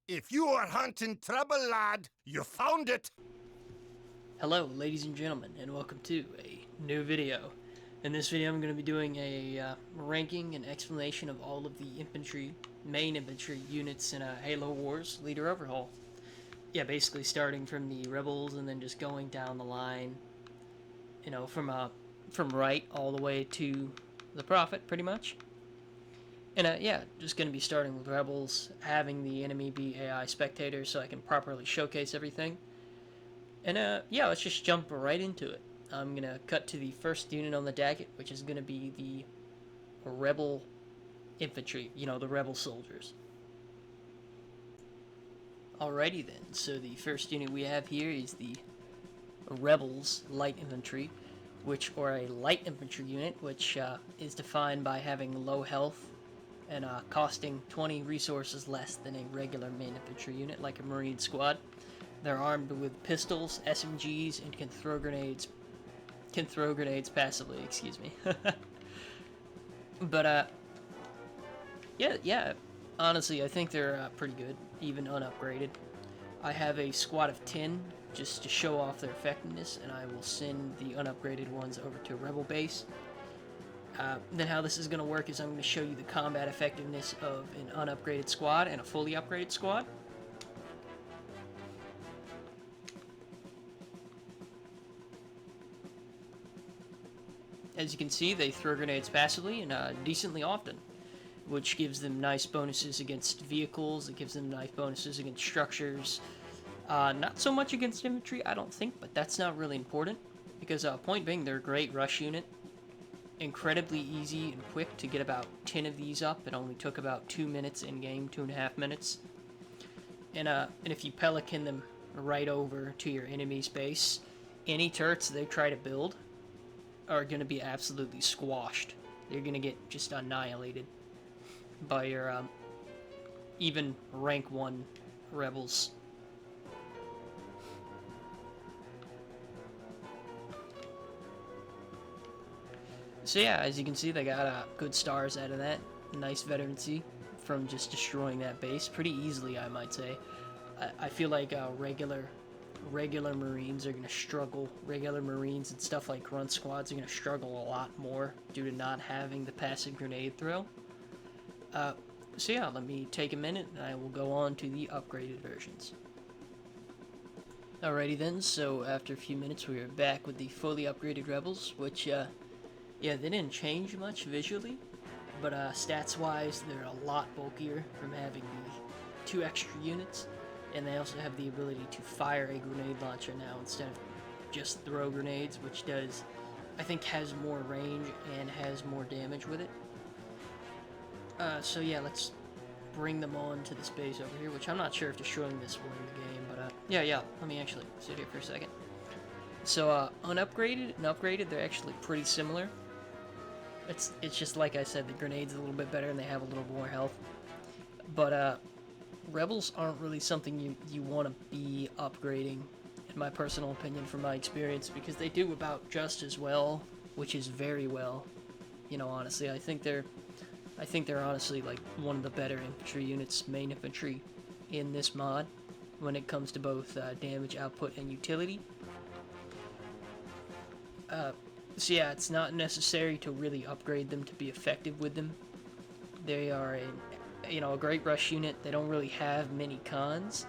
If you are hunting trouble, lad, you found it! Hello, ladies and gentlemen, and welcome to a new video. In this video, I'm going to be doing a ranking and explanation of all of the main infantry units in Halo Wars Leader Overhaul. Yeah, basically starting from the rebels and then just going down the line, you know, from right all the way to the Prophet, pretty much. And yeah, just going to be starting with rebels, having the enemy be AI spectators so I can properly showcase everything. And yeah, let's just jump right into it. I'm gonna cut to the first unit on the docket, which is gonna be the rebel infantry, the rebel soldiers. Alrighty then, so the first unit we have here is the rebels light infantry, or a light infantry unit, which is defined by having low health and costing 20 resources less than a regular main infantry unit, like a marine squad. They're armed with pistols, SMGs, and can throw grenades passively, excuse me. But yeah, honestly, I think they're pretty good, even unupgraded. I have a squad of 10 just to show off their effectiveness, and I will send the unupgraded ones over to a rebel base. Then how this is going to work is I'm going to show you the combat effectiveness of an unupgraded squad and a fully upgraded squad. As you can see, they throw grenades passively and decently often, which gives them nice bonuses against vehicles. It gives them nice bonuses against structures. Not so much against infantry, I don't think, but that's not really important, because point being, they're a great rush unit. Incredibly easy and quick to get about 10 of these up. It only took about 2 minutes in game, 2.5 minutes. And if you pelican them right over to your enemy's base, any turrets they try to build are going to be absolutely squashed. They're going to get just annihilated by your even rank 1 rebels. So yeah, as you can see, they got good stars out of that. Nice veterancy from just destroying that base pretty easily, I might say. I feel like regular Marines are going to struggle. Regular Marines and stuff like grunt squads are going to struggle a lot more due to not having the passive grenade throw. So yeah, let me take a minute and I will go on to the upgraded versions. Alrighty then, so after a few minutes we are back with the fully upgraded rebels, which yeah, they didn't change much visually, but stats wise they're a lot bulkier from having the 2 extra units. And they also have the ability to fire a grenade launcher now instead of just throw grenades, which does, I think, has more range and has more damage with it. So yeah, let's bring them on to this base over here, which I'm not sure if destroying this will in the game, but yeah, let me actually sit here for a second. So unupgraded and upgraded, they're actually pretty similar. It's just like I said, the grenade's a little bit better and they have a little more health. But rebels aren't really something you want to be upgrading, in my personal opinion, from my experience, because they do about just as well, which is very well. Honestly, I think they're honestly like one of the better infantry units, main infantry, in this mod, when it comes to both damage output and utility. So yeah, it's not necessary to really upgrade them to be effective with them. They are a great rush unit. They don't really have many cons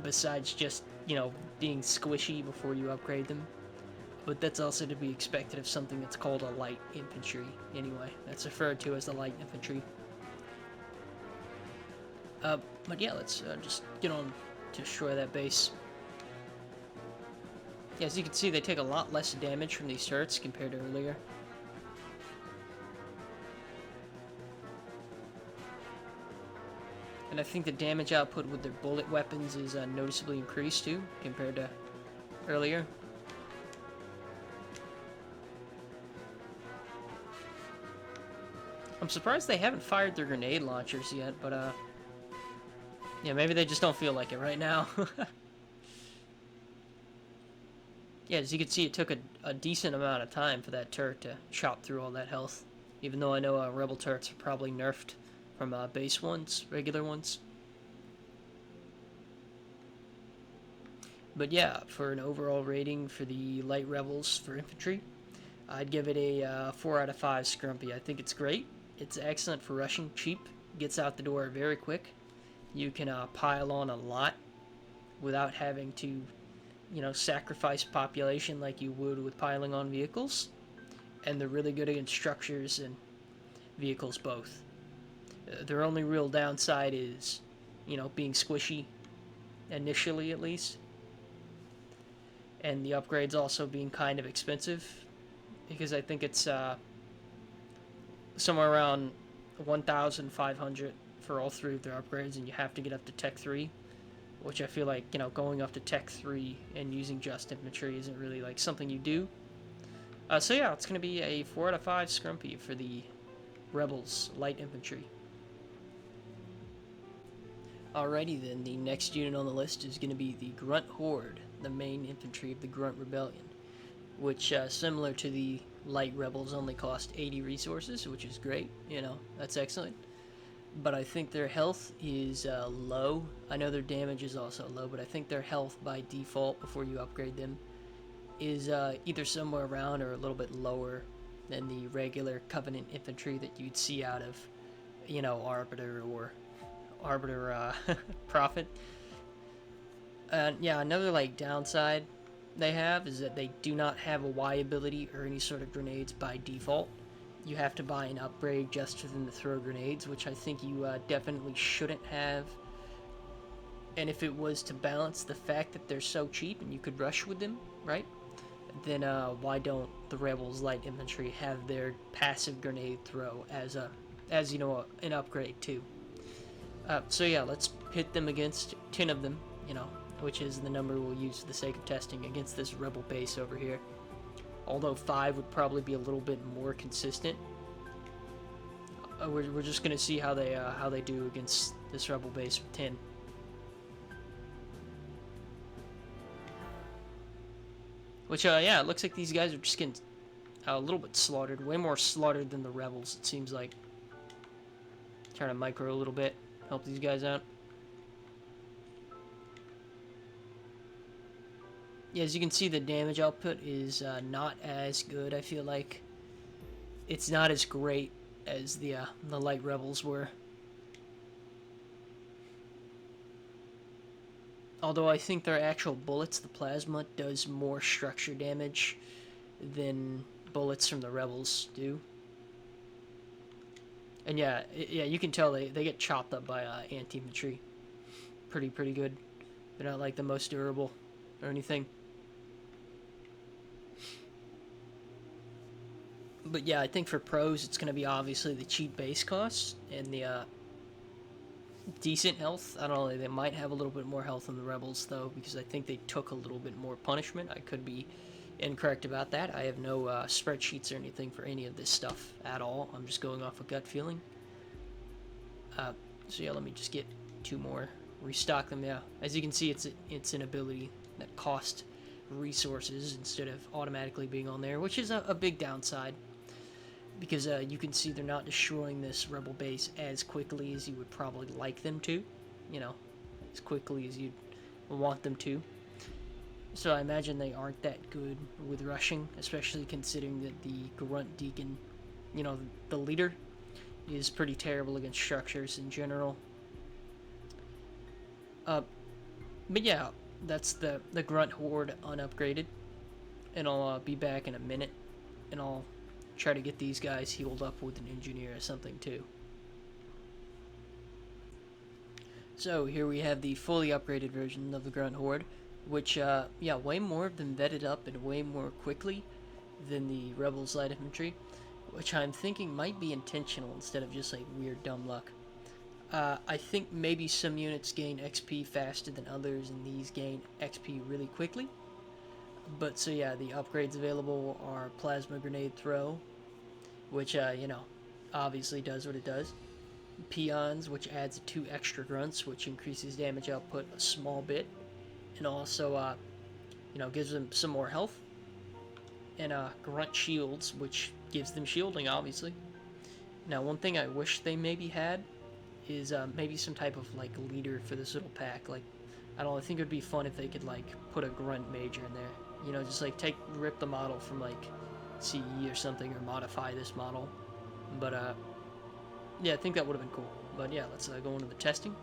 besides just, being squishy before you upgrade them. But that's also to be expected of something that's called a light infantry anyway. That's referred to as the light infantry. But yeah, let's just get on to destroy that base. Yeah, as you can see, they take a lot less damage from these turrets compared to earlier. And I think the damage output with their bullet weapons is noticeably increased too, compared to earlier. I'm surprised they haven't fired their grenade launchers yet, but yeah, maybe they just don't feel like it right now. Yeah, as you can see, it took a decent amount of time for that turret to chop through all that health. Even though I know rebel turrets are probably nerfed from base ones, regular ones. But yeah, for an overall rating for the light rebels for infantry, I'd give it a 4 out of 5 Scrumpy. I think it's great. It's excellent for rushing, cheap, gets out the door very quick. You can pile on a lot without having to, sacrifice population like you would with piling on vehicles. And they're really good against structures and vehicles both. Their only real downside is, being squishy, initially at least. And the upgrades also being kind of expensive, because I think it's somewhere around 1,500 for all three of their upgrades, and you have to get up to Tech 3, which I feel like, going up to Tech 3 and using just infantry isn't really like something you do. So yeah, it's going to be a 4 out of 5 Scrumpy for the Rebels Light Infantry. Alrighty then, the next unit on the list is going to be the Grunt Horde, the main infantry of the Grunt Rebellion, which, similar to the Light Rebels, only cost 80 resources, which is great, that's excellent. But I think their health is low. I know their damage is also low, but I think their health by default before you upgrade them is either somewhere around or a little bit lower than the regular Covenant infantry that you'd see out of, Arbiter or Arbiter Prophet. Yeah, another like downside they have is that they do not have a Y ability or any sort of grenades by default. You have to buy an upgrade just for them to throw grenades, which I think you definitely shouldn't have. And if it was to balance the fact that they're so cheap and you could rush with them, right? Then why don't the Rebels Light Infantry have their passive grenade throw as an upgrade too? So yeah, let's hit them against 10 of them, which is the number we'll use for the sake of testing against this Rebel base over here. Although 5 would probably be a little bit more consistent. We're just gonna see how they do against this Rebel base with 10. Which yeah, it looks like these guys are just getting a little bit slaughtered, way more slaughtered than the Rebels. It seems like. Trying to micro a little bit, help these guys out. Yeah, as you can see, the damage output is not as good. I feel like it's not as great as the Light Rebels were. Although I think their actual bullets, the plasma, does more structure damage than bullets from the Rebels do. And yeah, you can tell they get chopped up by anti-infantry. Pretty good. They're not like the most durable or anything. But yeah, I think for pros, it's going to be obviously the cheap base costs and the decent health. I don't know, they might have a little bit more health than the Rebels, though, because I think they took a little bit more punishment. I could be incorrect about that. I have no spreadsheets or anything for any of this stuff at all. I'm just going off a gut feeling. So yeah, let me just get 2 more. Restock them, yeah. As you can see, it's an ability that costs resources instead of automatically being on there, which is a big downside. Because you can see they're not destroying this Rebel base as quickly as you would probably like them to. As quickly as you'd want them to. So I imagine they aren't that good with rushing, especially considering that the Grunt Deacon, the leader, is pretty terrible against structures in general. But yeah, that's the Grunt Horde unupgraded. And I'll be back in a minute, and I'll try to get these guys healed up with an engineer or something too. So here we have the fully upgraded version of the Grunt Horde, which, yeah, way more of them vetted up and way more quickly than the Rebels Light Infantry, which I'm thinking might be intentional instead of just like weird dumb luck. I think maybe some units gain XP faster than others, and these gain XP really quickly. But so yeah, the upgrades available are Plasma Grenade Throw, which, obviously does what it does. Peons, which adds 2 extra grunts, which increases damage output a small bit. And also, gives them some more health. And Grunt Shields, which gives them shielding, obviously. Now, one thing I wish they maybe had is maybe some type of, like, leader for this little pack. Like, I don't know, I think it would be fun if they could, like, put a grunt major in there. You know, just, like, rip the model from, like, CE or something, or modify this model. But, yeah, I think that would have been cool. But, yeah, let's go into the testing.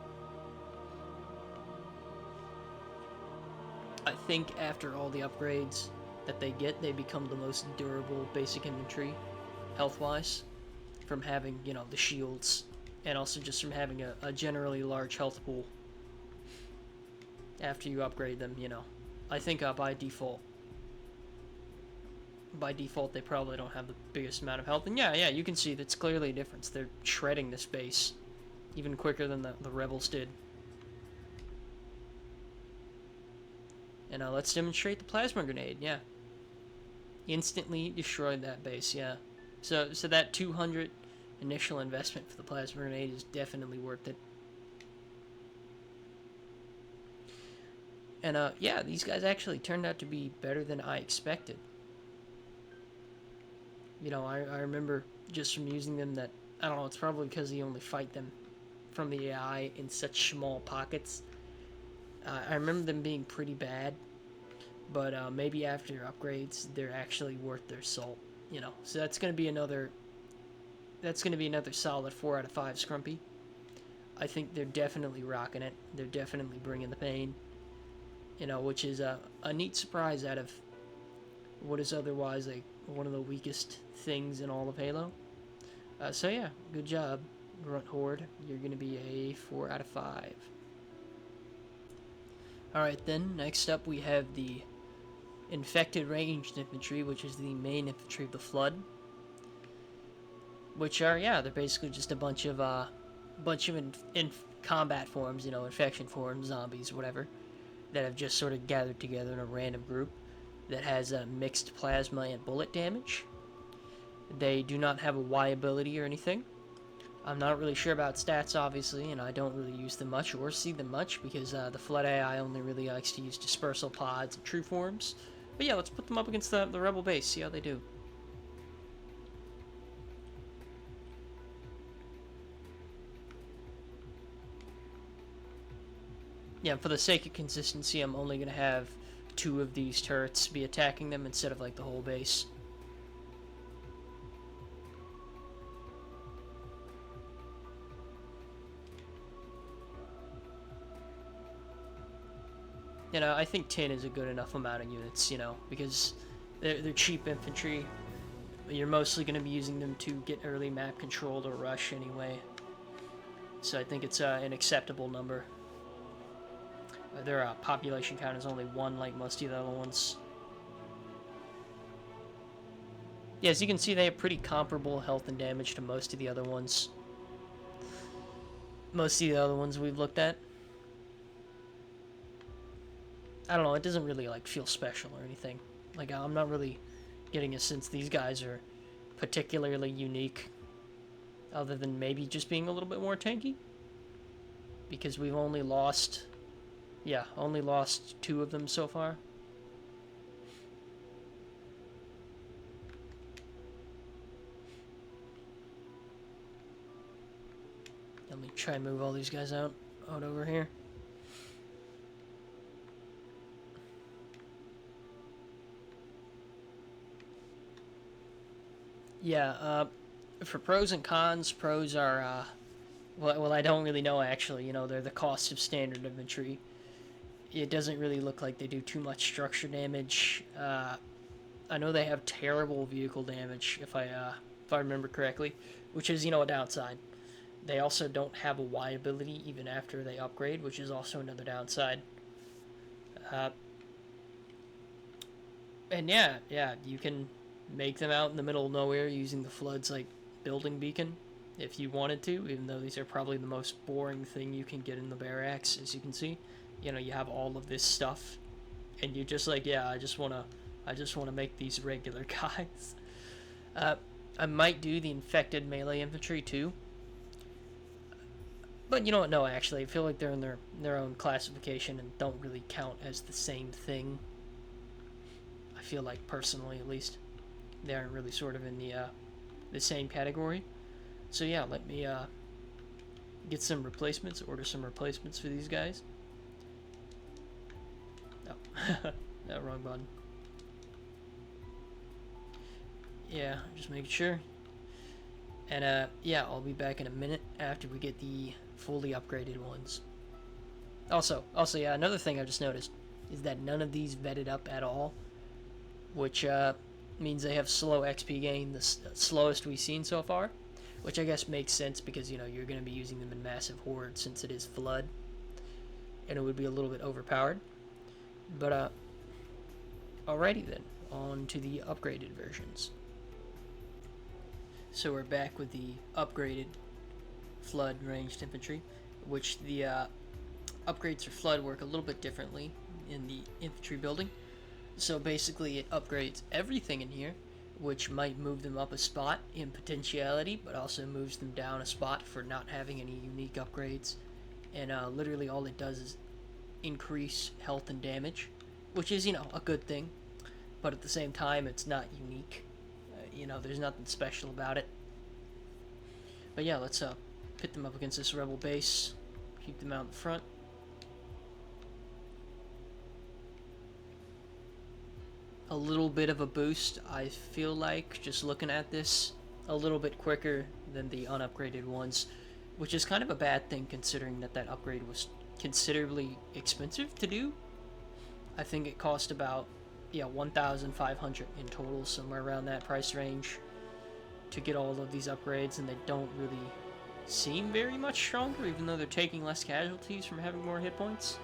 I think after all the upgrades that they get, they become the most durable basic infantry, health-wise, from having, you know, the shields, and also just from having a generally large health pool after you upgrade them, you know. I think by default, they probably don't have the biggest amount of health. And yeah, you can see that's clearly a difference. They're shredding this base even quicker than the rebels did. And let's demonstrate the plasma grenade. Yeah, instantly destroyed that base. Yeah, so that 200 initial investment for the plasma grenade is definitely worth it. And yeah, these guys actually turned out to be better than I expected. You know, I remember just from using them that, I don't know, it's probably because you only fight them from the AI in such small pockets. I remember them being pretty bad, but maybe after upgrades, they're actually worth their salt. You know, so that's gonna be another solid 4 out of 5 Scrumpy. I think they're definitely rocking it. They're definitely bringing the pain. You know, which is a neat surprise out of what is otherwise like one of the weakest things in all of Halo. So yeah, good job, Grunt Horde. You're gonna be a 4 out of 5. Alright then, next up we have the Infected Ranged Infantry, which is the main infantry of the Flood. Which are, yeah, they're basically just a bunch of in combat forms, you know, infection forms, zombies, whatever, that have just sort of gathered together in a random group that has mixed plasma and bullet damage. They do not have a Y ability or anything. I'm not really sure about stats, obviously, and I don't really use them much or see them much because the Flood AI only really likes to use dispersal pods and true forms. But yeah, let's put them up against the rebel base, see how they do. Yeah, for the sake of consistency, I'm only going to have 2 of these turrets be attacking them instead of like the whole base. You know, I think 10 is a good enough amount of units, you know, because they're cheap infantry. You're mostly going to be using them to get early map control or rush anyway. So I think it's an acceptable number. Their population count is only 1 like most of the other ones. Yeah, as you can see, they have pretty comparable health and damage to most of the other ones. Most of the other ones we've looked at. I don't know, it doesn't really like feel special or anything. Like, I'm not really getting a sense these guys are particularly unique, other than maybe just being a little bit more tanky. Because we've only lost, yeah, only lost 2 of them so far. Let me try and move all these guys out over here. Yeah, for pros and cons, pros are, well, I don't really know actually. You know, they're the cost of standard infantry. It doesn't really look like they do too much structure damage. I know they have terrible vehicle damage, if I remember correctly, which is, you know, a downside. They also don't have a Y ability even after they upgrade, which is also another downside. And yeah, you can make them out in the middle of nowhere using the Flood's like building beacon if you wanted to, even though these are probably the most boring thing you can get in the barracks. As you can see, you know, you have all of this stuff and you're just like, yeah, I just want to make these regular guys. I might do the infected melee infantry too, but you know what, no, actually I feel like they're in their own classification and don't really count as the same thing. I feel like, personally at least, they aren't really sort of in the same category. So yeah, let me get some replacements, order some replacements for these guys. No, wrong button. Yeah, just making sure. And yeah, I'll be back in a minute after we get the fully upgraded ones. Also, yeah, another thing I just noticed is that none of these vetted up at all, which means they have slow XP gain, the slowest we've seen so far, which I guess makes sense because, you know, you're going to be using them in massive hordes since it is Flood, and it would be a little bit overpowered. But alrighty then, on to the upgraded versions. So we're back with the upgraded Flood ranged infantry, which the upgrades for Flood work a little bit differently in the infantry building. So basically it upgrades everything in here, which might move them up a spot in potentiality, but also moves them down a spot for not having any unique upgrades. And literally all it does is increase health and damage, which is, you know, a good thing, but at the same time it's not unique. You know, there's nothing special about it. But yeah, let's pit them up against this rebel base, keep them out in front. A little bit of a boost, I feel like, just looking at this, a little bit quicker than the unupgraded ones, which is kind of a bad thing considering that that upgrade was considerably expensive to do. I think it cost about, yeah, 1,500 in total, somewhere around that price range, to get all of these upgrades, and they don't really seem very much stronger, even though they're taking less casualties from having more hit points.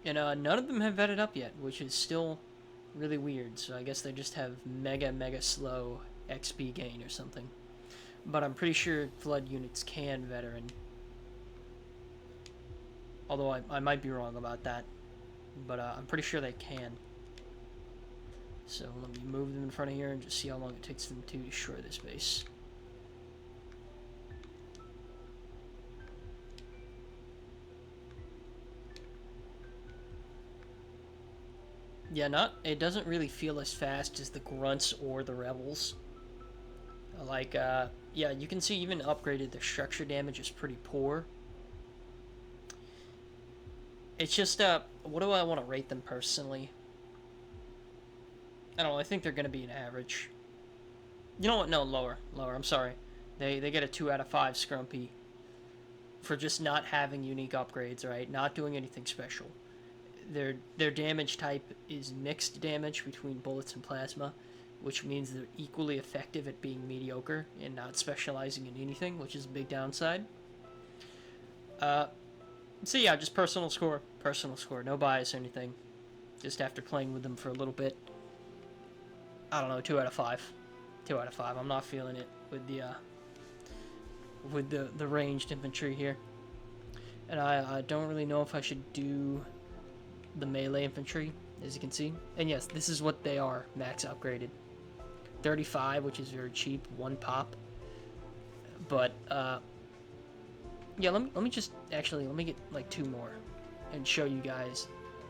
And none of them have vetted up yet, which is still really weird, so I guess they just have mega slow XP gain or something. But I'm pretty sure Flood units can veteran. Although I might be wrong about that. But I'm pretty sure they can. So let me move them in front of here and just see how long it takes them to destroy this base. Yeah, it doesn't really feel as fast as the grunts or the rebels. Like, yeah, you can see even upgraded, the structure damage is pretty poor. It's just, what do I want to rate them personally? I don't know, I think they're going to be an average. You know what? No, lower, I'm sorry. They get a 2 out of 5 Scrumpy for just not having unique upgrades, right? Not doing anything special. Their damage type is mixed damage between bullets and plasma, which means they're equally effective at being mediocre and not specializing in anything, which is a big downside. So yeah, just personal score, no bias or anything. Just after playing with them for a little bit, I don't know, 2 out of 5. 2 out of 5. I'm not feeling it with the ranged infantry here. And I don't really know if I should do the melee infantry, as you can see. And yes, this is what they are, max upgraded. 35, which is very cheap, 1 pop. But, yeah, let me just, actually, let me get, like, 2 more and show you guys.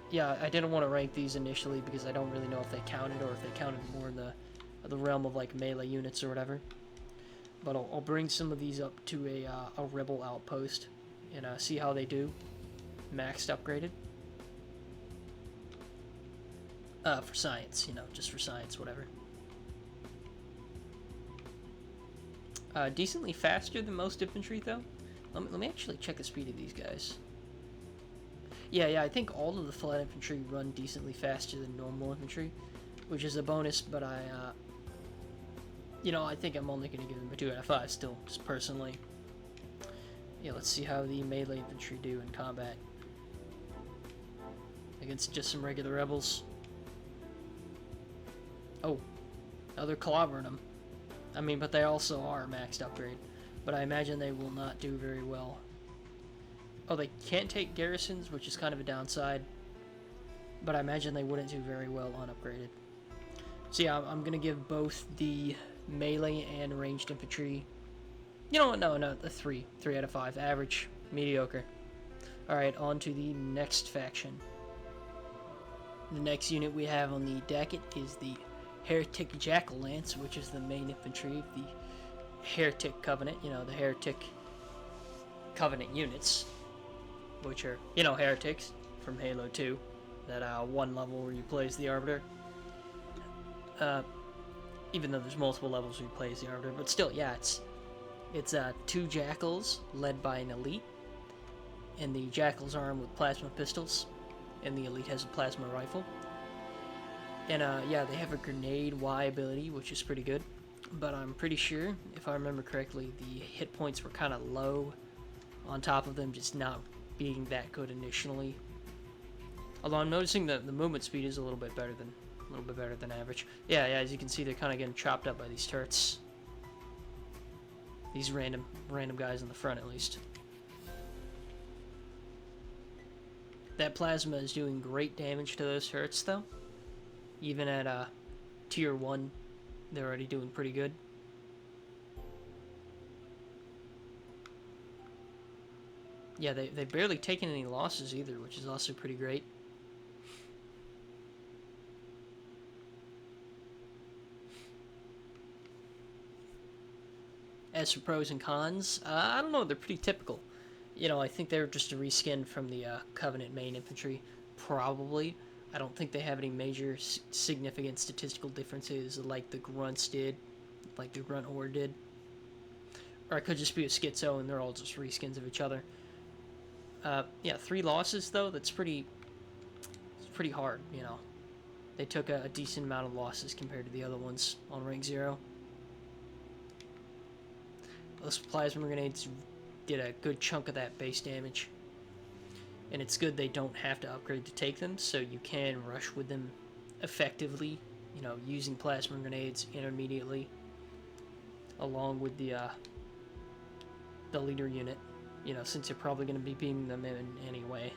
Yeah, I didn't want to rank these initially because I don't really know if they counted or if they counted more in the realm of, like, melee units or whatever. But I'll bring some of these up to a rebel outpost and see how they do. Maxed upgraded. For science, you know, just for science, whatever. Decently faster than most infantry, though. Let me actually check the speed of these guys. Yeah, I think all of the Flood infantry run decently faster than normal infantry, which is a bonus, but you know, I think I'm only going to give them a 2 out of 5 still, just personally. Yeah, let's see how the melee infantry do in combat against just some regular rebels. Oh, they're clobbering them. I mean, but they also are maxed upgrade. But I imagine they will not do very well. Oh, they can't take garrisons, which is kind of a downside. But I imagine they wouldn't do very well unupgraded. So yeah, I'm going to give both the melee and ranged infantry... You know what? No, a 3. 3 out of 5. Average. Mediocre. Alright, on to the next faction. The next unit we have on the docket is the Heretic Jackal Lance, which is the main infantry of the Heretic Covenant, you know, the Heretic Covenant units. which are, you know, heretics from Halo 2. That one level where you play as the Arbiter. Even though there's multiple levels where you play as the Arbiter, but still, yeah, it's 2 Jackals led by an Elite, and the Jackal's armed with plasma pistols, and the Elite has a plasma rifle. And yeah, they have a grenade Y ability, which is pretty good. But I'm pretty sure, if I remember correctly, the hit points were kind of low on top of them just not being that good initially. Although I'm noticing that the movement speed is a little bit better than average. Yeah, as you can see, they're kind of getting chopped up by these turrets. These random guys in the front, at least. That plasma is doing great damage to those turrets, though. Even at tier 1, they're already doing pretty good. Yeah, they've barely taken any losses either, which is also pretty great. As for pros and cons, I don't know, they're pretty typical. You know, I think they're just a reskin from the Covenant main infantry, probably. I don't think they have any major significant statistical differences like the Grunts did, like the Grunt Horde did. Or it could just be a schizo and they're all just reskins of each other. Yeah, 3 losses though, it's pretty hard, you know. They took a decent amount of losses compared to the other ones on rank 0. Those plasma grenades did a good chunk of that base damage. And it's good they don't have to upgrade to take them, so you can rush with them effectively, you know, using plasma grenades intermediately, along with the leader unit, you know, since you're probably going to be beaming them in anyway.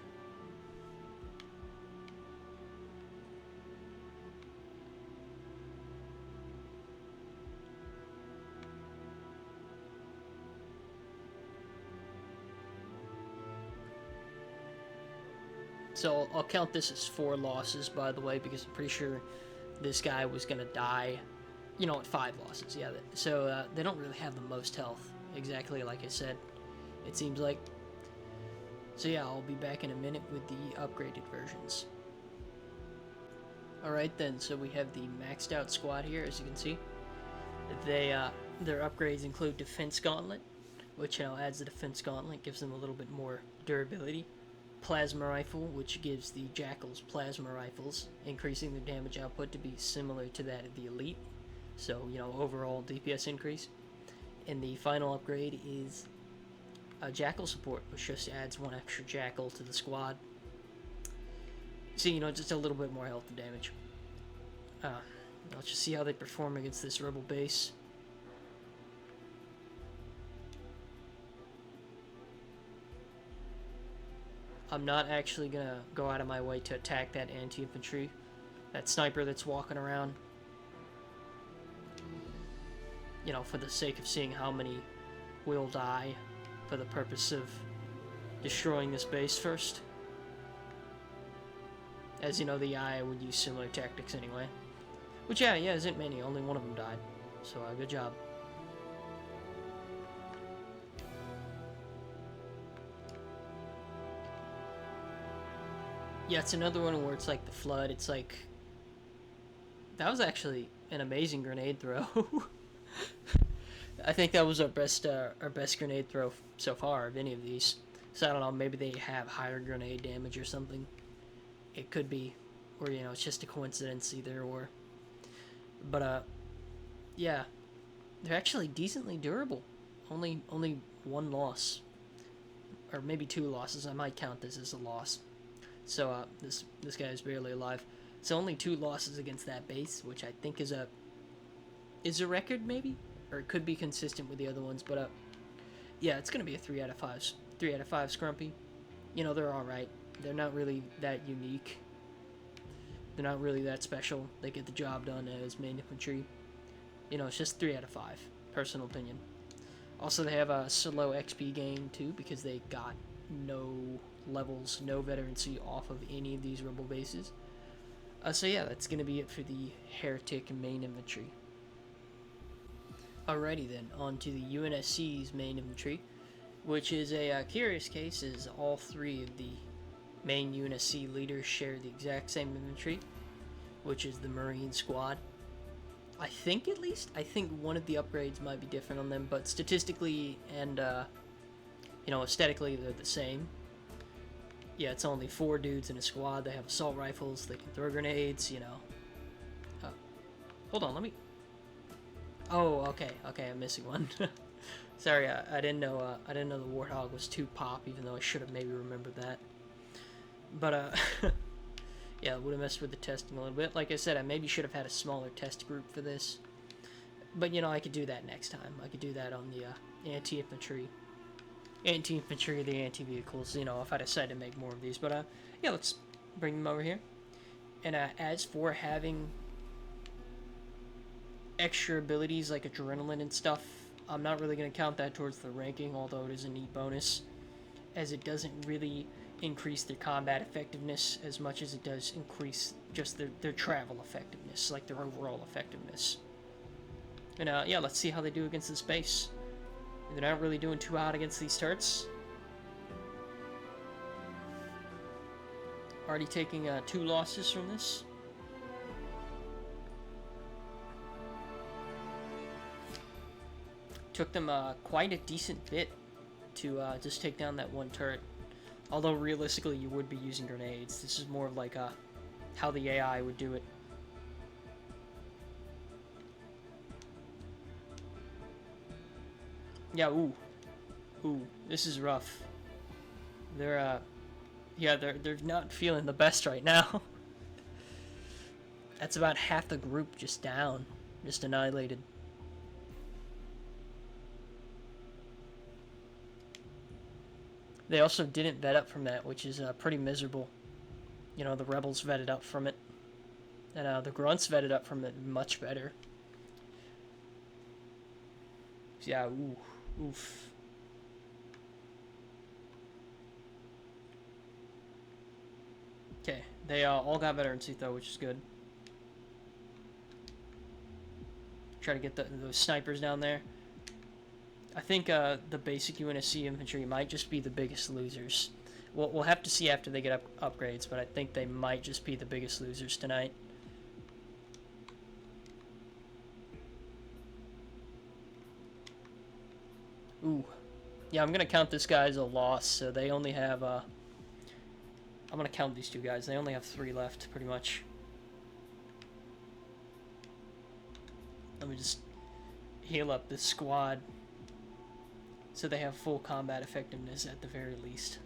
So I'll count this as 4 losses, by the way, because I'm pretty sure this guy was going to die, you know, at 5 losses. Yeah, so they don't really have the most health, exactly like I said, it seems like. So yeah, I'll be back in a minute with the upgraded versions. Alright then, so we have the maxed out squad here, as you can see. Their upgrades include Defense Gauntlet, which, you know, adds the Defense Gauntlet, gives them a little bit more durability. Plasma Rifle, which gives the Jackals plasma rifles, increasing their damage output to be similar to that of the Elite. So, you know, overall DPS increase. And the final upgrade is a Jackal support, which just adds 1 extra Jackal to the squad. So, you know, just a little bit more health and damage. Let's just see how they perform against this rebel base. I'm not actually gonna go out of my way to attack that anti-infantry, that sniper that's walking around. You know, for the sake of seeing how many will die, for the purpose of destroying this base first. As you know, the AI would use similar tactics anyway. Which, yeah, isn't many, only 1 of them died. So, good job. Yeah, it's another one where it's like the Flood. It's like... That was actually an amazing grenade throw. I think that was our best grenade throw so far of any of these. So I don't know, maybe they have higher grenade damage or something. It could be. Or, you know, it's just a coincidence either or. But, yeah. They're actually decently durable. Only 1 loss. Or maybe 2 losses. I might count this as a loss. So, this guy is barely alive. So only 2 losses against that base, which I think is a record, maybe? Or it could be consistent with the other ones, but, yeah, it's gonna be a 3 out of 5. 3 out of 5 Scrumpy. You know, they're alright. They're not really that unique. They're not really that special. They get the job done as main infantry. You know, it's just 3 out of 5. Personal opinion. Also, they have a slow XP gain, too, because they got no levels, no veterancy off of any of these rebel bases. So yeah, that's going to be it for the Heretic main infantry. Alrighty then, on to the UNSC's main infantry. which is a curious case, as all three of the main UNSC leaders share the exact same infantry, which is the Marine Squad. I think, at least, I think one of the upgrades might be different on them, but statistically and, you know, aesthetically, they're the same. Yeah, it's only 4 dudes in a squad. They have assault rifles, they can throw grenades, you know. Hold on, let me... Oh, okay, I'm missing one. Sorry, I didn't know the Warthog was 2 pop, even though I should have maybe remembered that. But, yeah, would have messed with the testing a little bit. Like I said, I maybe should have had a smaller test group for this. But, you know, I could do that next time. I could do that on the anti-infantry, the anti-vehicles, you know, if I decide to make more of these. But, yeah, let's bring them over here. And, as for having extra abilities like adrenaline and stuff, I'm not really going to count that towards the ranking, although it is a neat bonus, as it doesn't really increase their combat effectiveness as much as it does increase just their travel effectiveness, like their overall effectiveness. And yeah, let's see how they do against this base. They're not really doing too hot against these turrets. Already taking 2 losses from this. Took them quite a decent bit to just take down that one turret. Although realistically you would be using grenades. This is more of like how the AI would do it. Yeah, ooh, this is rough. They're yeah, they're not feeling the best right now. That's about half the group just down, just annihilated. They also didn't vet up from that, which is pretty miserable. You know, the rebels vetted up from it, and the grunts vetted up from it much better. Yeah, oof. Okay, they all got veterancy though, which is good. Try to get those snipers down there. I think the basic UNSC infantry might just be the biggest losers. We'll have to see after they get upgrades, but I think they might just be the biggest losers tonight. Ooh. Yeah, I'm going to count this guy as a loss, so they only have... I'm going to count these 2 guys. They only have 3 left, pretty much. Let me just heal up this squad, so they have full combat effectiveness at the very least.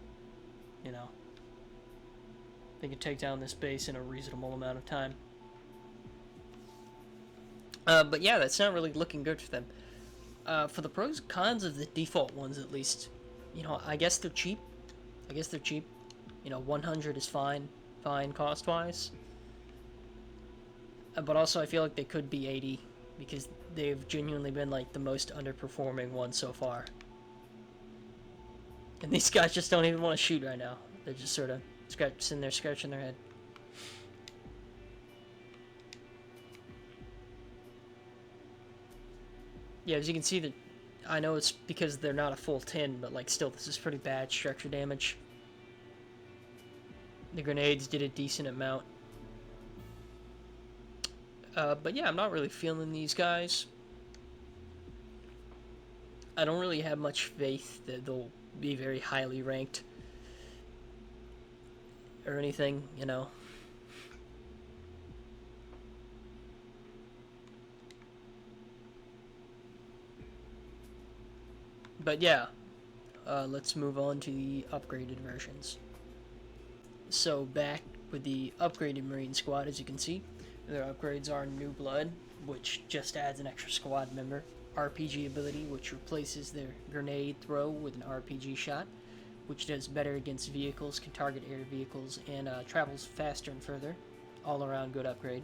You know, they can take down this base in a reasonable amount of time. But yeah, that's not really looking good for them. For the pros and cons of the default ones, at least, you know, I guess they're cheap. You know, 100 is fine cost-wise. But also, I feel like they could be 80, because they've genuinely been, like, the most underperforming one so far. And these guys just don't even want to shoot right now. They're just sort of sitting there scratching their head. Yeah, as you can see, that I know it's because they're not a full 10, but like still, this is pretty bad structure damage. The grenades did a decent amount. But yeah, I'm not really feeling these guys. I don't really have much faith that they'll be very highly ranked or anything, you know. But yeah, let's move on to the upgraded versions. So back with the upgraded Marine Squad, as you can see, their upgrades are New Blood, which just adds an extra squad member, RPG ability, which replaces their grenade throw with an RPG shot, which does better against vehicles, can target air vehicles, and travels faster and further. All around good upgrade.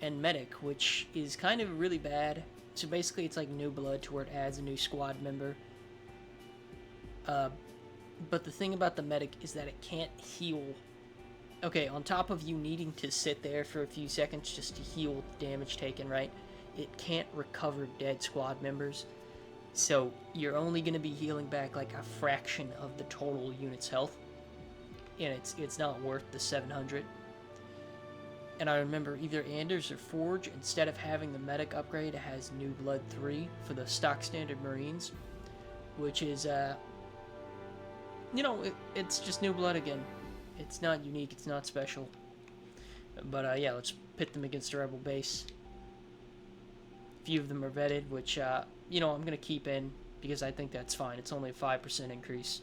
And Medic, which is kind of really bad. So basically it's like New Blood to where it adds a new squad member. But the thing about the Medic is that it can't heal. Okay, on top of you needing to sit there for a few seconds just to heal the damage taken, right? It can't recover dead squad members. So you're only going to be healing back like a fraction of the total unit's health, and it's not worth the 700. And I remember either Anders or Forge, instead of having the medic upgrade, it has New Blood 3 for the stock standard Marines, which is, it's just New Blood again. It's not unique, it's not special. But yeah, let's pit them against a rebel base. A few of them are vetted, which, I'm going to keep in because I think that's fine. It's only a 5% increase.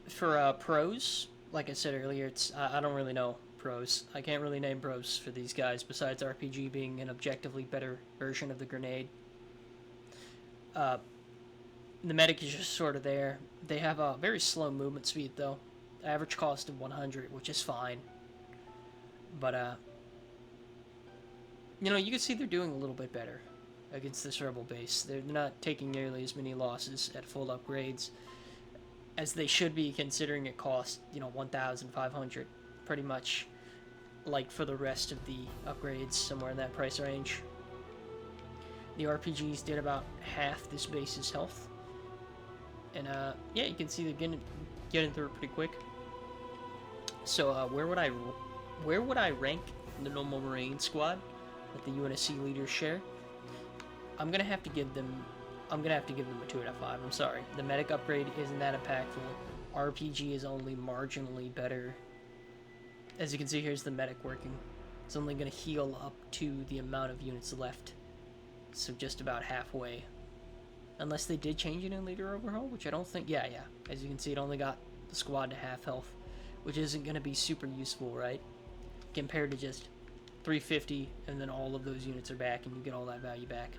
For pros, like I said earlier, I don't really know pros. I can't really name pros for these guys besides RPG being an objectively better version of the grenade. The medic is just sort of there. They have a very slow movement speed though. Average cost of 100, which is fine. But you can see they're doing a little bit better against this rebel base. They're not taking nearly as many losses at full upgrades as they should be, considering it costs 1,500, pretty much like for the rest of the upgrades, somewhere in that price range. The RPGs did about half this base's health, and yeah, you can see they're getting through it pretty quick. So where would I rank the normal Marine squad that the UNSC leaders share? I'm gonna have to give them a 2 out of 5. I'm sorry. The medic upgrade isn't that impactful. RPG is only marginally better. As you can see, here's the medic working. It's only going to heal up to the amount of units left. So just about halfway. Unless they did change it in later overhaul, which I don't think... Yeah. As you can see, it only got the squad to half health, which isn't going to be super useful, right? Compared to just 350, and then all of those units are back, and you get all that value back.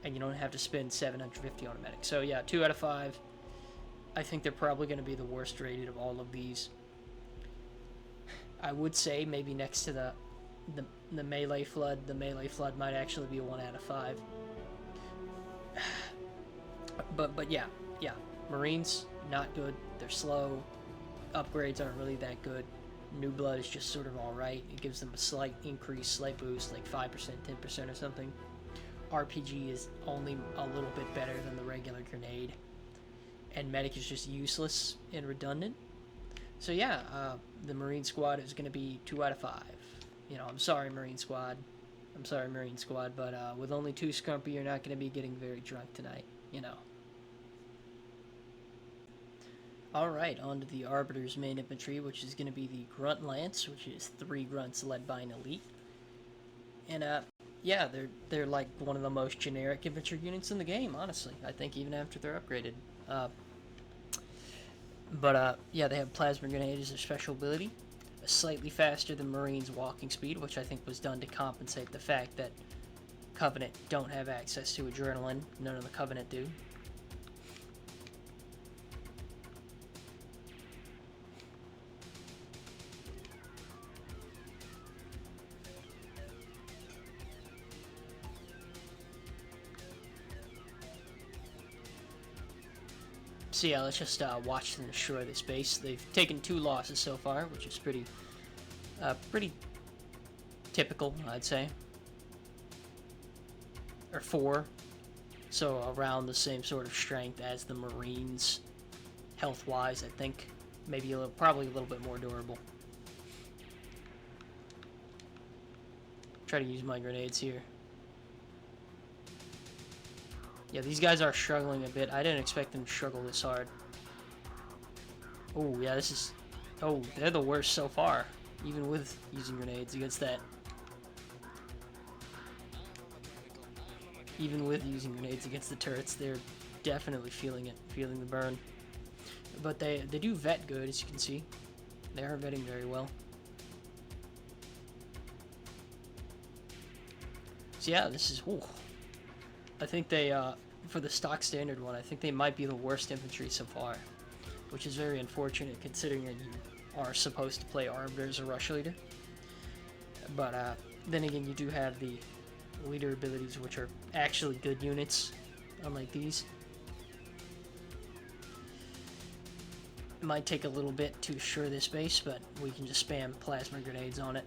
And you don't have to spend 750 on a medic. So yeah, 2 out of 5. I think they're probably going to be the worst rated of all of these. I would say maybe next to the melee flood. The melee flood might actually be a 1 out of 5. But yeah. Marines, not good. They're slow. Upgrades aren't really that good. New Blood is just sort of alright. It gives them a slight increase, slight boost, like 5%, 10% or something. RPG is only a little bit better than the regular grenade, and medic is just useless and redundant. So yeah, the Marine squad is going to be 2 out of 5. I'm sorry, Marine squad. But with only 2 Scrumpy, you're not going to be getting very drunk tonight. Alright, on to the Arbiter's main infantry, which is going to be the Grunt Lance, which is 3 grunts led by an elite. And yeah, they're like one of the most generic infantry units in the game, honestly. I think even after they're upgraded. But yeah, they have Plasma Grenade as their special ability. Slightly faster than Marines' walking speed, which I think was done to compensate the fact that Covenant don't have access to Adrenaline. None of the Covenant do. So yeah, let's just watch them destroy this base. They've taken 2 losses so far, which is pretty typical, I'd say. Or 4. So around the same sort of strength as the Marines, health-wise, I think. Maybe probably a little bit more durable. Try to use my grenades here. Yeah, these guys are struggling a bit. I didn't expect them to struggle this hard. Oh, yeah, this is... Oh, they're the worst so far, even with using grenades against that. Even with using grenades against the turrets, they're definitely feeling it, feeling the burn. But they do vet good, as you can see. They are vetting very well. So yeah, this is... Ooh. I think they, for the stock standard one, I think they might be the worst infantry so far, which is very unfortunate considering that you are supposed to play armed as a rush leader. But then again, you do have the leader abilities, which are actually good units, unlike these. It might take a little bit to assure this base, but we can just spam plasma grenades on it.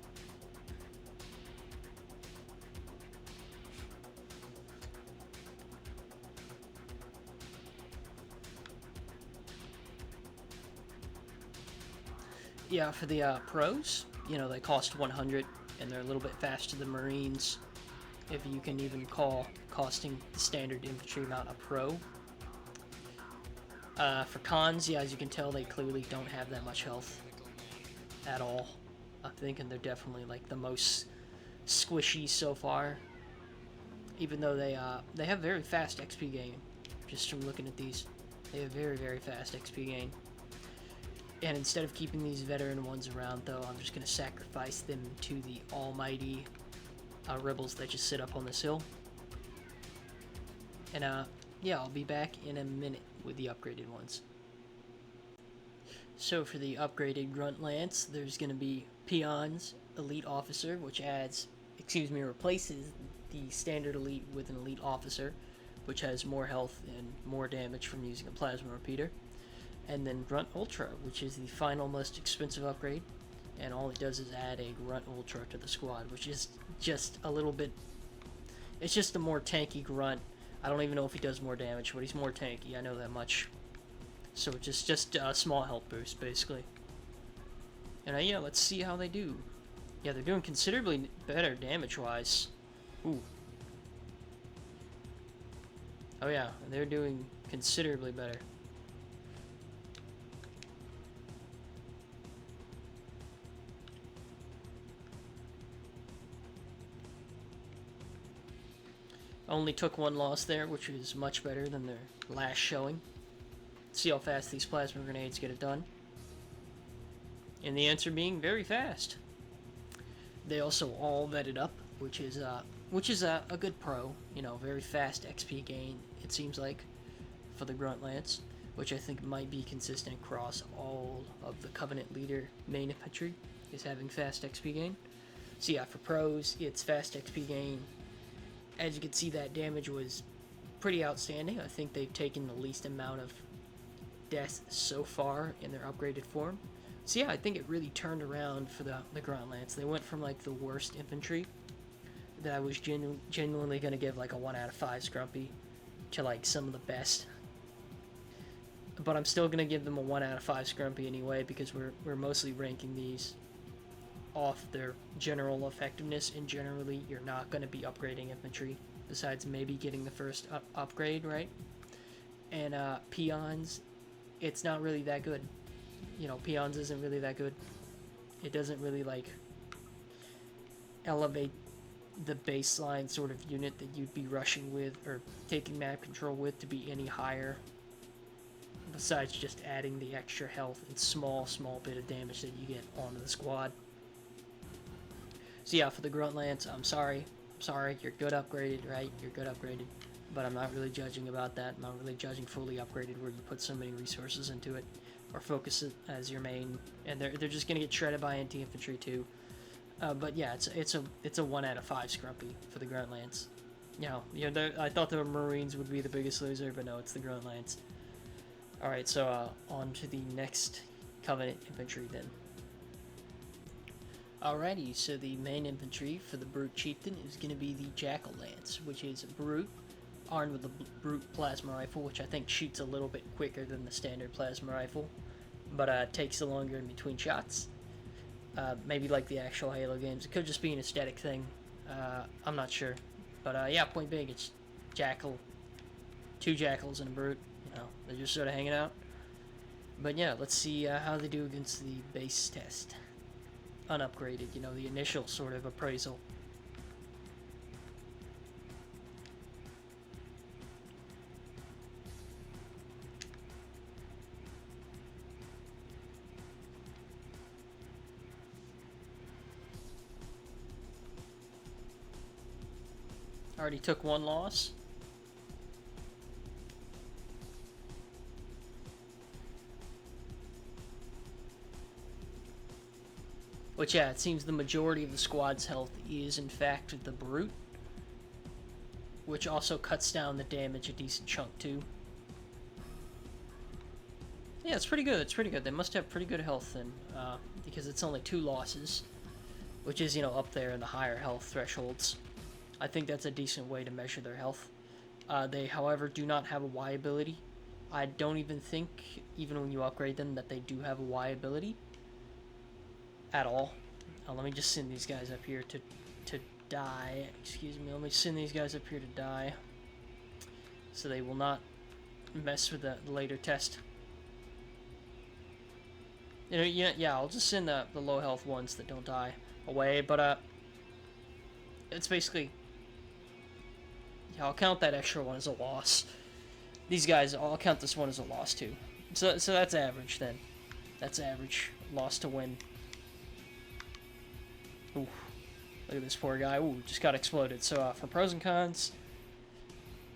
yeah, for the pros, you know, they cost 100, and they're a little bit faster than Marines, if you can even call costing the standard infantry amount a pro. For cons, yeah, as you can tell, they clearly don't have that much health at all. I'm thinking they're definitely like the most squishy so far. Even though they have very fast XP gain, just from looking at these, they have very fast XP gain. And instead of keeping these veteran ones around, though, I'm just gonna sacrifice them to the almighty rebels that just sit up on this hill. And yeah, I'll be back in a minute with the upgraded ones. So for the upgraded Grunt Lance, there's going to be Peons Elite Officer, which replaces the standard Elite with an Elite Officer, which has more health and more damage from using a Plasma Repeater. And then Grunt Ultra, which is the final most expensive upgrade, and all it does is add a Grunt Ultra to the squad, which is just a little bit... It's just a more tanky Grunt. I don't even know if he does more damage, but he's more tanky, I know that much. So just a small health boost, basically. And yeah, let's see how they do. Yeah, they're doing considerably better damage-wise. Ooh. Oh yeah, they're doing considerably better. Only took one loss there, which is much better than their last showing. See how fast these plasma grenades get it done. And the answer being very fast. They also all vetted up, which is a good pro. You know, very fast XP gain, it seems like, for the Grunt Lance, which I think might be consistent across all of the Covenant Leader main infantry, is having fast XP gain. So yeah, for pros, it's fast XP gain. As you can see, that damage was pretty outstanding. I think they've taken the least amount of deaths so far in their upgraded form. So yeah, I think it really turned around for the Grunt Lance. They went from like the worst infantry that I was genuinely going to give like a 1 out of 5 Scrumpy to like some of the best. But I'm still going to give them a 1 out of 5 Scrumpy anyway, because we're mostly ranking these off their general effectiveness, and generally you're not going to be upgrading infantry besides maybe getting the first upgrade, right? And Peons, it's not really that good. You know, Peons isn't really that good. It doesn't really like elevate the baseline sort of unit that you'd be rushing with or taking map control with to be any higher, besides just adding the extra health and small bit of damage that you get onto the squad. So yeah, for the Grunt Lance, I'm sorry, you're good upgraded, right? You're good upgraded, but I'm not really judging about that. I'm not really judging fully upgraded where you put so many resources into it, or focus it as your main, and they're just gonna get shredded by anti-infantry too. But yeah, it's a 1 out of 5 Scrumpy for the Grunt Lance. You know, I thought the Marines would be the biggest loser, but no, it's the Grunt Lance. All right, so on to the next Covenant infantry then. Alrighty, so the main infantry for the Brute Chieftain is going to be the Jackal Lance, which is a Brute armed with a Brute Plasma Rifle, which I think shoots a little bit quicker than the standard Plasma Rifle, but takes a longer in between shots. Maybe like the actual Halo games. It could just be an aesthetic thing. I'm not sure. But yeah, point being, it's Jackal. 2 Jackals and a Brute. You know, they're just sort of hanging out. But yeah, let's see how they do against the base test. Unupgraded, you know, the initial sort of appraisal. Already took 1 loss. Which, yeah, it seems the majority of the squad's health is, in fact, the Brute. Which also cuts down the damage a decent chunk, too. Yeah, it's pretty good, it's pretty good. They must have pretty good health then, because it's only 2 losses. Which is, you know, up there in the higher health thresholds. I think that's a decent way to measure their health. They, however, do not have a Y ability. I don't even think, even when you upgrade them, that they do have a Y ability. at all. Let me just send these guys up here to die. Excuse me. Let me send these guys up here to die, so they will not mess with the later test. You know, yeah. I'll just send the low health ones that don't die away. But it's basically, yeah, I'll count that extra one as a loss. These guys, I'll count this one as a loss too. So that's average then. That's average. Loss to win. Ooh. Look at this poor guy. Ooh, just got exploded. So for pros and cons,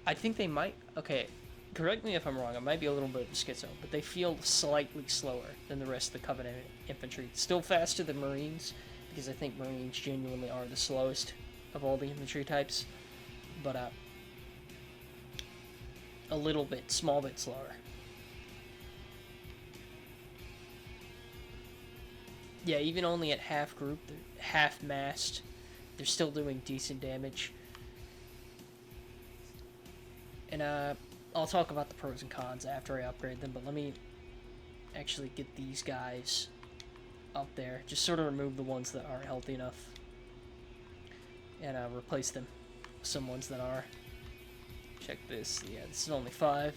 I think they might... Okay, correct me if I'm wrong. I might be a little bit of a schizo, but they feel slightly slower than the rest of the Covenant infantry. Still faster than Marines, because I think Marines genuinely are the slowest of all the infantry types. But a little bit, small bit slower. Yeah, even only at half group, half massed, they're still doing decent damage. And I'll talk about the pros and cons after I upgrade them, but let me actually get these guys up there. Just sort of remove the ones that aren't healthy enough, and replace them with some ones that are. Check this. Yeah, this is only 5.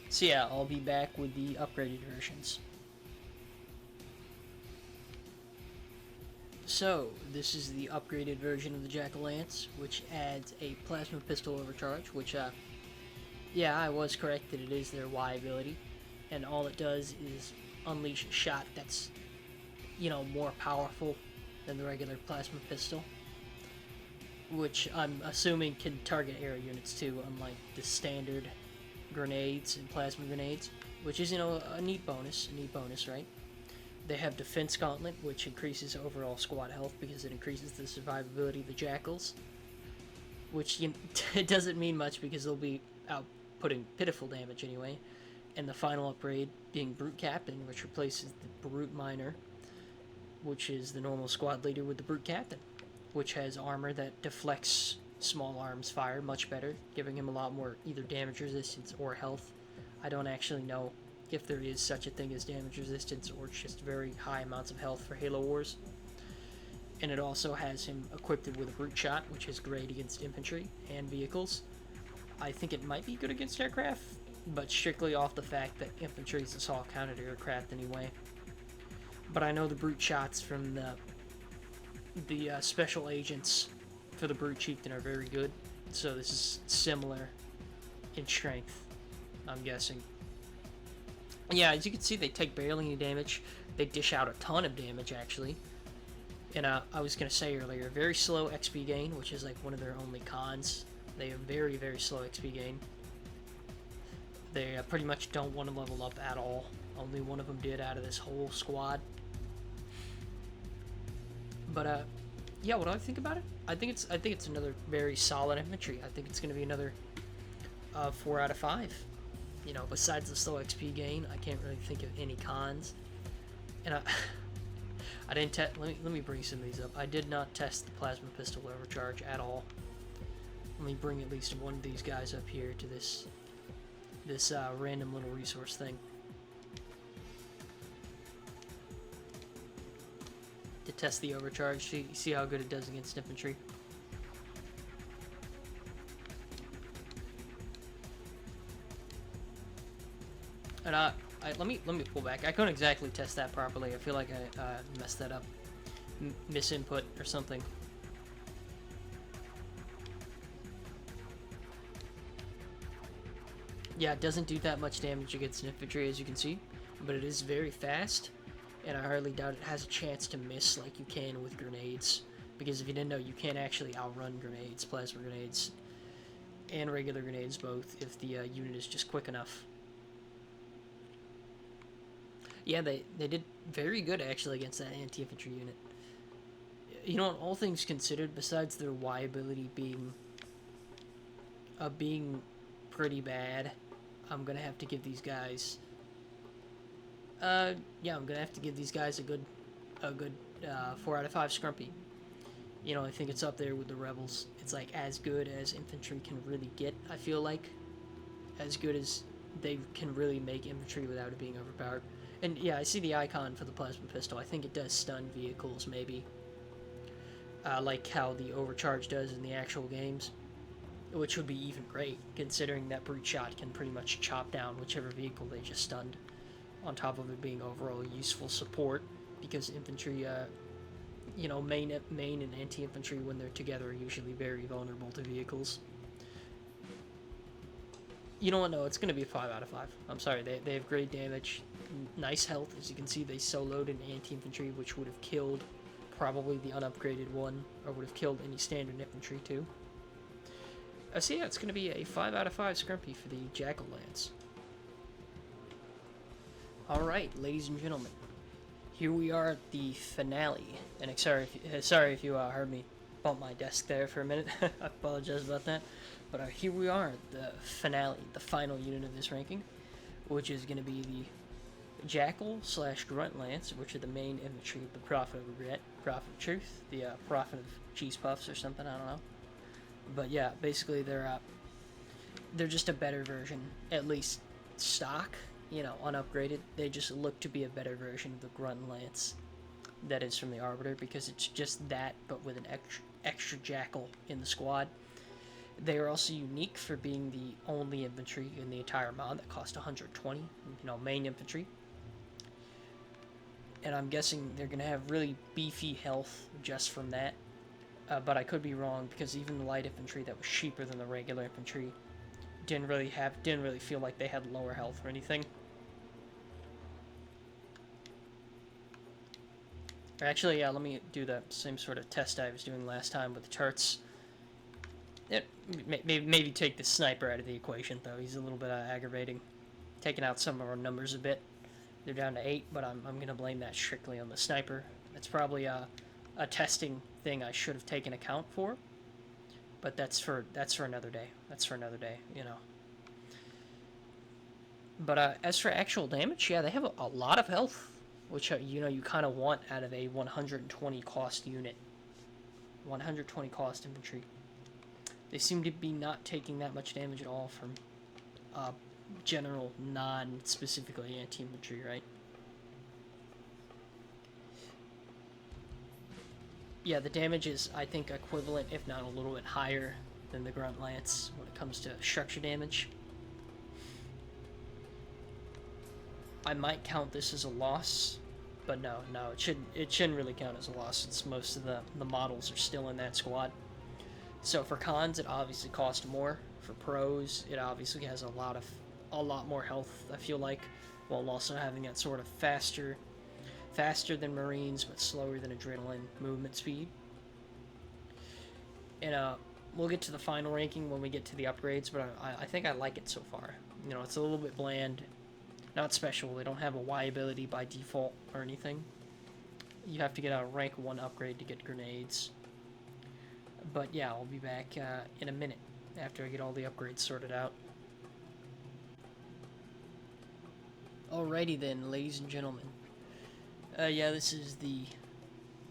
So yeah, I'll be back with the upgraded versions. So, this is the upgraded version of the Jack-o'-lance, which adds a plasma pistol overcharge, which, yeah, I was correct that it is their Y ability, and all it does is unleash a shot that's, you know, more powerful than the regular plasma pistol, which I'm assuming can target air units too, unlike the standard grenades and plasma grenades, which is, you know, a neat bonus, right? They have Defense Gauntlet, which increases overall squad health because it increases the survivability of the Jackals, which it doesn't mean much because they'll be outputting pitiful damage anyway. And the final upgrade being Brute Captain, which replaces the Brute Miner, which is the normal squad leader with the Brute Captain, which has armor that deflects small arms fire much better, giving him a lot more either damage resistance or health. I don't actually know if there is such a thing as damage resistance or just very high amounts of health for Halo Wars. And it also has him equipped with a Brute Shot, which is great against infantry and vehicles. I think it might be good against aircraft, but strictly off the fact that infantry is assault counted aircraft anyway. But I know the Brute Shots from the special agents for the Brute Chieftain are very good, so this is similar in strength, I'm guessing. Yeah, as you can see, they take barely any damage. They dish out a ton of damage, actually. And I was going to say earlier, very slow XP gain, which is like one of their only cons. They have very, very slow XP gain. They pretty much don't want to level up at all. Only one of them did out of this whole squad. But yeah, what do I think about it? I think it's another very solid infantry. I think it's going to be another 4 out of 5. You know, besides the slow XP gain, I can't really think of any cons. And I didn't test. Let me bring some of these up. I did not test the plasma pistol overcharge at all. Let me bring at least one of these guys up here to this random little resource thing to test the overcharge. See how good it does against infantry. And let me pull back. I couldn't exactly test that properly. I feel like I messed that up, misinput or something. Yeah, it doesn't do that much damage against infantry, as you can see, but it is very fast, and I hardly doubt it has a chance to miss like you can with grenades. Because if you didn't know, you can't actually outrun grenades, plasma grenades, and regular grenades both, if the unit is just quick enough. Yeah, they did very good, actually, against that anti-infantry unit. You know, all things considered, besides their Y ability being pretty bad, I'm gonna have to give these guys... yeah, I'm gonna have to give these guys a good 4 out of 5 Scrumpy. You know, I think it's up there with the Rebels. It's like as good as infantry can really get, I feel like. As good as they can really make infantry without it being overpowered. And yeah, I see the icon for the plasma pistol. I think it does stun vehicles, maybe. Like how the overcharge does in the actual games. Which would be even great, considering that brute shot can pretty much chop down whichever vehicle they just stunned. On top of it being overall useful support, because infantry, main and anti-infantry when they're together are usually very vulnerable to vehicles. You know what? No, it's going to be a 5 out of 5. I'm sorry, they have great damage, nice health. As you can see, they soloed an anti-infantry, which would have killed probably the unupgraded one, or would have killed any standard infantry too. So yeah, it's going to be a 5 out of 5 Scrumpy for the Jackal Lance. Alright, ladies and gentlemen, here we are at the finale. And sorry if you heard me bump my desk there for a minute. I apologize about that. But here we are at the finale, the final unit of this ranking, which is going to be the Jackal / Grunt Lance, which are the main infantry of the Prophet of Regret, Prophet of Truth, the Prophet of Cheese Puffs or something, I don't know. But yeah, basically they're just a better version, at least stock, unupgraded. They just look to be a better version of the Grunt Lance that is from the Arbiter, because it's just that, but with an extra Jackal in the squad. They are also unique for being the only infantry in the entire mod that cost 120, main infantry. And I'm guessing they're going to have really beefy health just from that. But I could be wrong, because even the light infantry that was cheaper than the regular infantry didn't really feel like they had lower health or anything. Actually, yeah, let me do the same sort of test I was doing last time with the turrets. Maybe take the sniper out of the equation, though. He's a little bit aggravating, taking out some of our numbers a bit. They're down to 8, but I'm going to blame that strictly on the sniper. It's probably a testing thing I should have taken account for, but that's for another day. But as for actual damage, yeah, they have a lot of health, which you kind of want out of a 120 cost unit. 120 cost infantry. They seem to be not taking that much damage at all from general, non-specifically anti-infantry, right? Yeah, the damage is, I think, equivalent, if not a little bit higher than the Grunt Lance when it comes to structure damage. I might count this as a loss, but no, it shouldn't really count as a loss, since most of the models are still in that squad. So for cons, it obviously costs more. For pros, it obviously has a lot more health, I feel like, while also having that sort of faster than Marines, but slower than Adrenaline movement speed. And we'll get to the final ranking when we get to the upgrades, but I think I like it so far. It's a little bit bland, not special. They don't have a Y ability by default or anything. You have to get a rank 1 upgrade to get grenades. But yeah, I'll be back in a minute after I get all the upgrades sorted out. Alrighty then, ladies and gentlemen. Yeah, this is the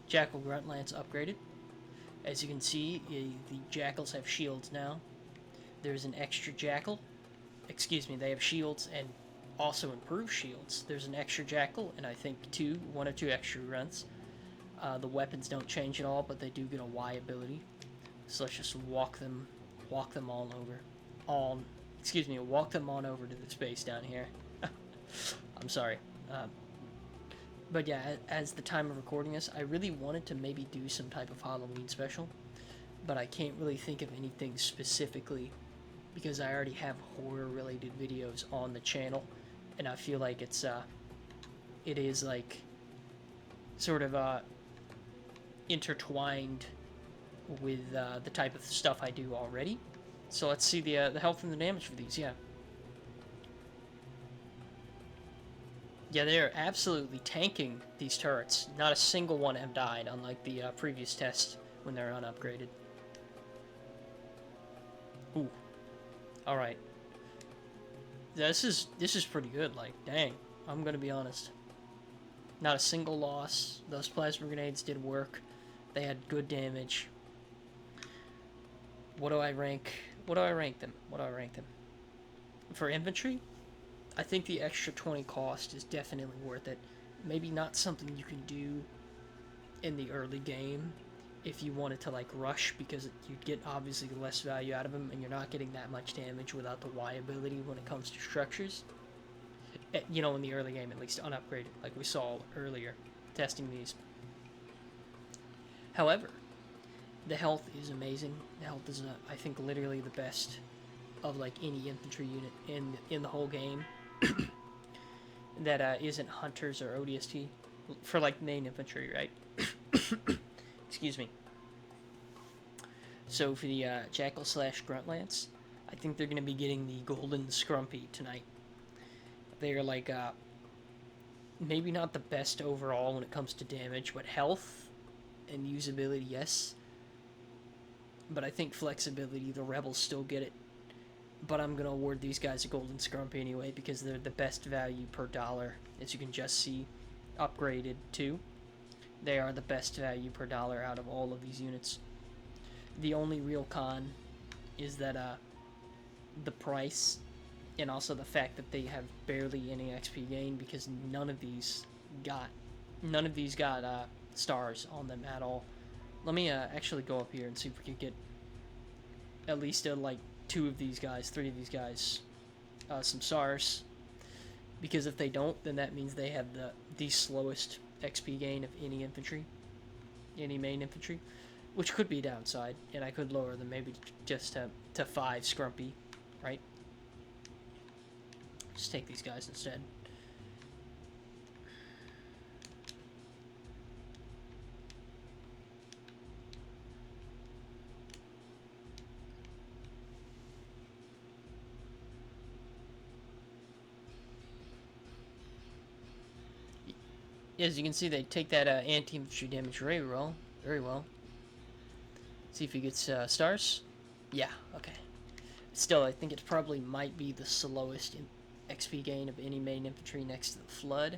Jackal Grunt Lance upgraded. As you can see, the Jackals have shields now. There's an extra Jackal. Excuse me, they have shields and also improved shields. There's an extra Jackal, and I think 1 or 2 extra grunts. The weapons don't change at all, but they do get a Y ability. So let's just walk them all over. Walk them on over to the space down here. I'm sorry. But yeah, as the time of recording this, I really wanted to maybe do some type of Halloween special, but I can't really think of anything specifically, because I already have horror-related videos on the channel, and I feel like it is like sort of intertwined with the type of stuff I do already. So let's see the health and the damage for these. Yeah, they're absolutely tanking these turrets. Not a single one have died, unlike the previous test when they're unupgraded. Ooh. Alright. This is pretty good, like, dang. I'm gonna be honest. Not a single loss. Those plasma grenades did work. They had good damage. What do I rank them? For infantry? I think the extra 20 cost is definitely worth it. Maybe not something you can do in the early game if you wanted to like rush, because you'd get obviously less value out of them, and you're not getting that much damage without the Y ability when it comes to structures. You know, in the early game, at least unupgraded, like we saw earlier testing these. However, the health is amazing. The health is, I think, literally the best of like any infantry unit in the whole game that isn't hunters or ODST for like main infantry, right? Excuse me. So for the Jackal / Grunt Lance, I think they're going to be getting the Golden Scrumpy tonight. They're like maybe not the best overall when it comes to damage, but health and usability, yes. But I think flexibility, the Rebels still get it. But I'm going to award these guys a Golden Scrumpy anyway, because they're the best value per dollar, as you can just see, upgraded to. They are the best value per dollar out of all of these units. The only real con is that the price, and also the fact that they have barely any XP gain, because none of these got stars on them at all. Let me actually go up here and see if we can get at least like 3 of these guys some stars, because if they don't, then that means they have the slowest XP gain of any main infantry, which could be a downside, and I could lower them maybe just to 5 Scrumpy, right? Just take these guys instead. As you can see, they take that anti-infantry damage very well. Very well. See if he gets stars. Yeah, okay. Still, I think it probably might be the slowest XP gain of any main infantry next to the Flood.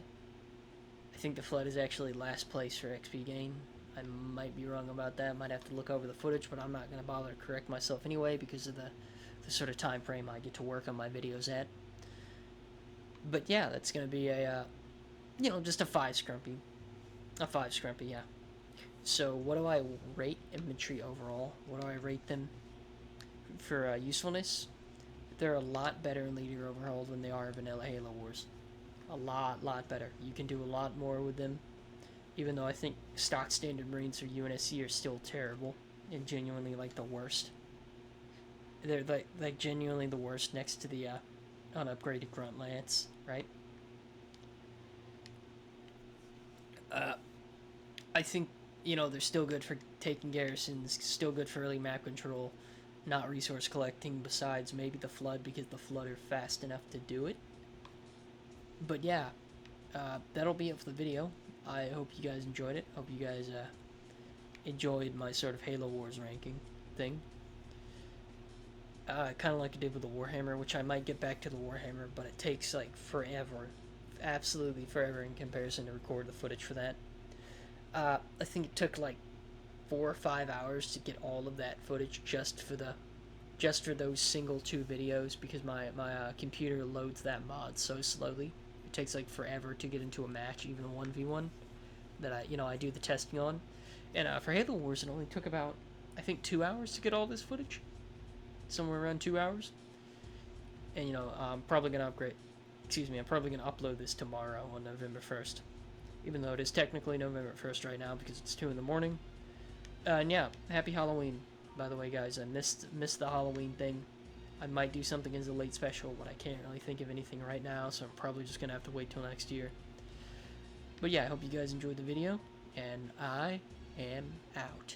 I think the Flood is actually last place for XP gain. I might be wrong about that. Might have to look over the footage, but I'm not going to bother to correct myself anyway because of the sort of time frame I get to work on my videos at. But yeah, that's going to be a, you know, just a 5 Scrumpy. A 5 Scrumpy, yeah. So what do I rate infantry overall? What do I rate them for usefulness? They're a lot better in Leader Overhaul than they are in Vanilla Halo Wars. A lot better. You can do a lot more with them, even though I think stock standard Marines or UNSC are still terrible and genuinely like the worst. They're like genuinely the worst next to the unupgraded Grunt Lance, right? I think, you know, they're still good for taking garrisons, still good for early map control, not resource collecting, besides maybe the Flood, because the Flood are fast enough to do it. But yeah, that'll be it for the video. I hope you guys enjoyed it. Hope you guys enjoyed my sort of Halo Wars ranking thing. Kind of like I did with the Warhammer, which I might get back to the Warhammer, but it takes like forever, absolutely forever in comparison to record the footage for that. I think it took like 4 or 5 hours to get all of that footage just for those single 2 videos, because my computer loads that mod so slowly. It takes like forever to get into a match, even a 1v1 that I do the testing on. And for Halo Wars, it only took about, I think, 2 hours to get all this footage, somewhere around 2 hours. And I'm probably gonna upload this tomorrow on November 1st, even though it is technically November 1st right now because it's 2 in the morning. And yeah, happy Halloween, by the way, guys. I missed the Halloween thing. I might do something as a late special, but I can't really think of anything right now, so I'm probably just gonna have to wait till next year. But yeah, I hope you guys enjoyed the video, and I am out.